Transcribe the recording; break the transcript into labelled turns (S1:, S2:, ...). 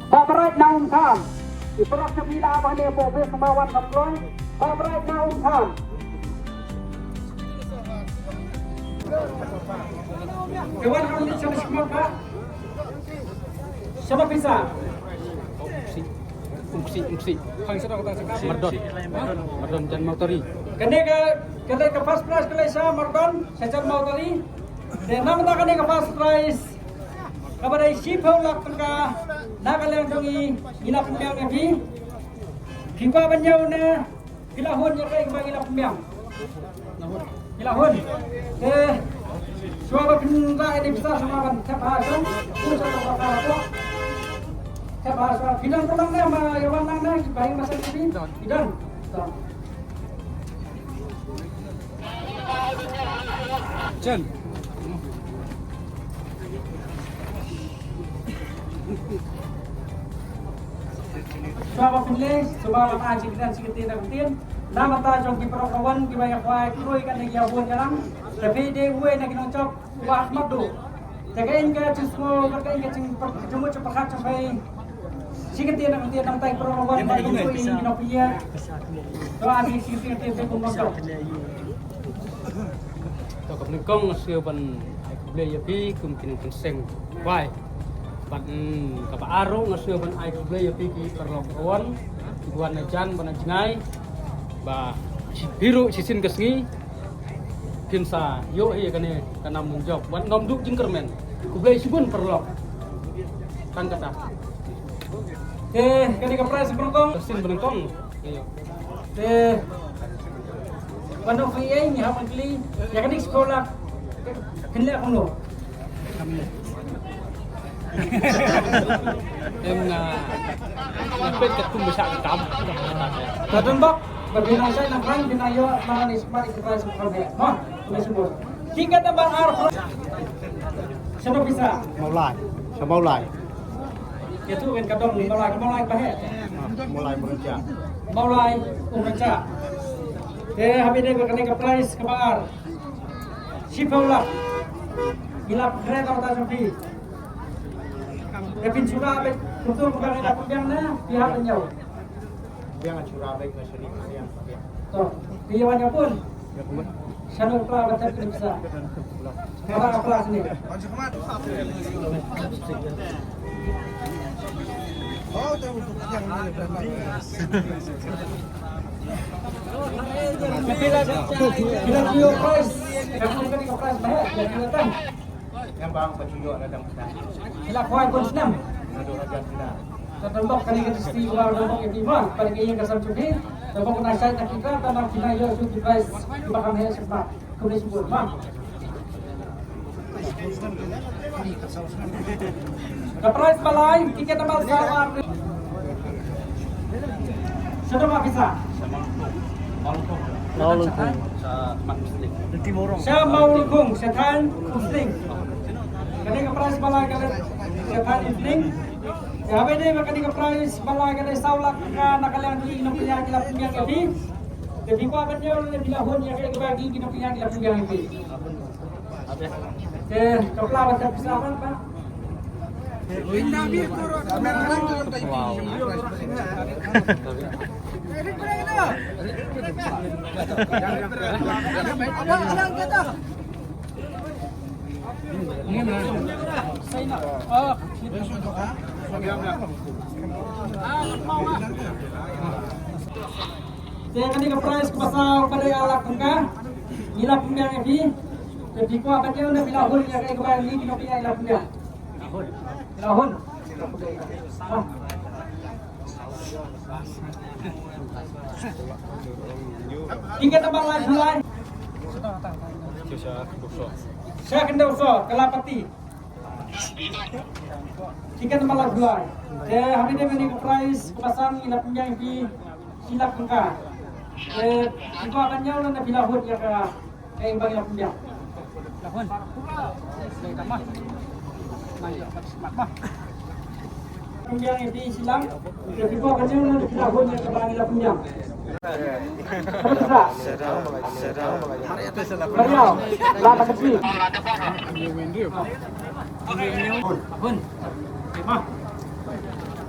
S1: Paparait na umkan. Iperak sa pila abang niya po sa kemawan kaploy. Paparait na umkan. Kawan kamu ni siapa semua Pak? Siapa bisa? Ungsi. Kang sedang kata Mardon dan Mautari. Kene ke first prize kali saya Mardon, saya Mautari. Dan nama tak kene ke first prize. Kepada si Paulak tengka nagalang dongi gila pembiang lagi. Kipa banjau na gila hun ya kai ke gila pembiang. Gila hun. Suara pindah ini besar sama kan bahasa. Pusat apa? Bahasa bidang tolongnya sama Yawan Nana bayi masa ini bidang. Jen. Coba pilih, coba apa aja kita sedikit nakutin. Nama ta jong kiprokawan kibaya kwai kroi kan yang yabun jalan. Tapi dia uwe nak nocok wah madu. Jagain ke cismo, jagain ke cuma cepat sampai. Sikit dia nak tay prokawan bagi kroi kinopia. Doa di sikit dia pemotong. To kapnengkong siapan boleh yapi kumkin seng kwai. Ban kapaaro nga siya ban ay kublay yapi ki perlokawan buan na jan ban jingai ba biru sisin kesngi kinsa yo iya kane kana munjok ban ngomduk jingkermen kublay sibun perlok kan kata kane ka price berengkong sin berengkong iyo bano fiye ni hapan kli ya kane sekolah kene kono em napit kat kum bisa kam kadang bak berbina saya nang binayo mangan ismat ikra subhan ya ha disebut tiga tambah arf siapa bisa maulai itu kan kadang maulai bahe maulai berencana habis dia berkena ke price kebar sipaulak hilap kereta kota sampai Kevin Surabaya betul bukan ada pembiangnya pihak penyau. Pembiang Surabaya masih yang. Toh, pihaknya pun. Sana pula baca bisa. Orang apa sini? Oh, tahu yang mana berapa? Bila bio price, kamu kan ke price banyak, jadi datang. Yang bang pacuyo ada dalam kita. Sila kuai pun senam. Ada raja kita. Tertembak kali kita istiwa domok istiwa pada kaya kasam cuci. Domok nasai tak kita tanah kita yo su device bakal hanya sebab kulis sebut bang. Ke price balai tiket tambal sawar. Sudah bisa. Mau lukung. Saya mau lukung setan muslim. Kani ka price balay ka setan muslim. Sabi ni kani ka price balay ka saulak ka nakalang di inom piya kila punya kabi. Jadi ko akan niya ulit bilahon niya kaya bagi inom piya kila punya kabi. Kapla ba sa pisahan pa? Wow. Saya akan price pasal pada alat tengah gila pembiang ini jadi ko akan dia udah bilahun ya kayak kembali di kopi gila pembiang bilahun Tiga tambah lain. Saya kena usah kelapati. Tiga tambah lain. Saya habis dia beri price kepasang ina punya di silap engka. Itu akan jauh nanti bilahun ya kayak bagi la punya. Lahun. Tambah. kumbiang di silang. Jadi kau kan yang kita punya kebangi lah kumbiang. Mario, lada kecil. Bun, mah.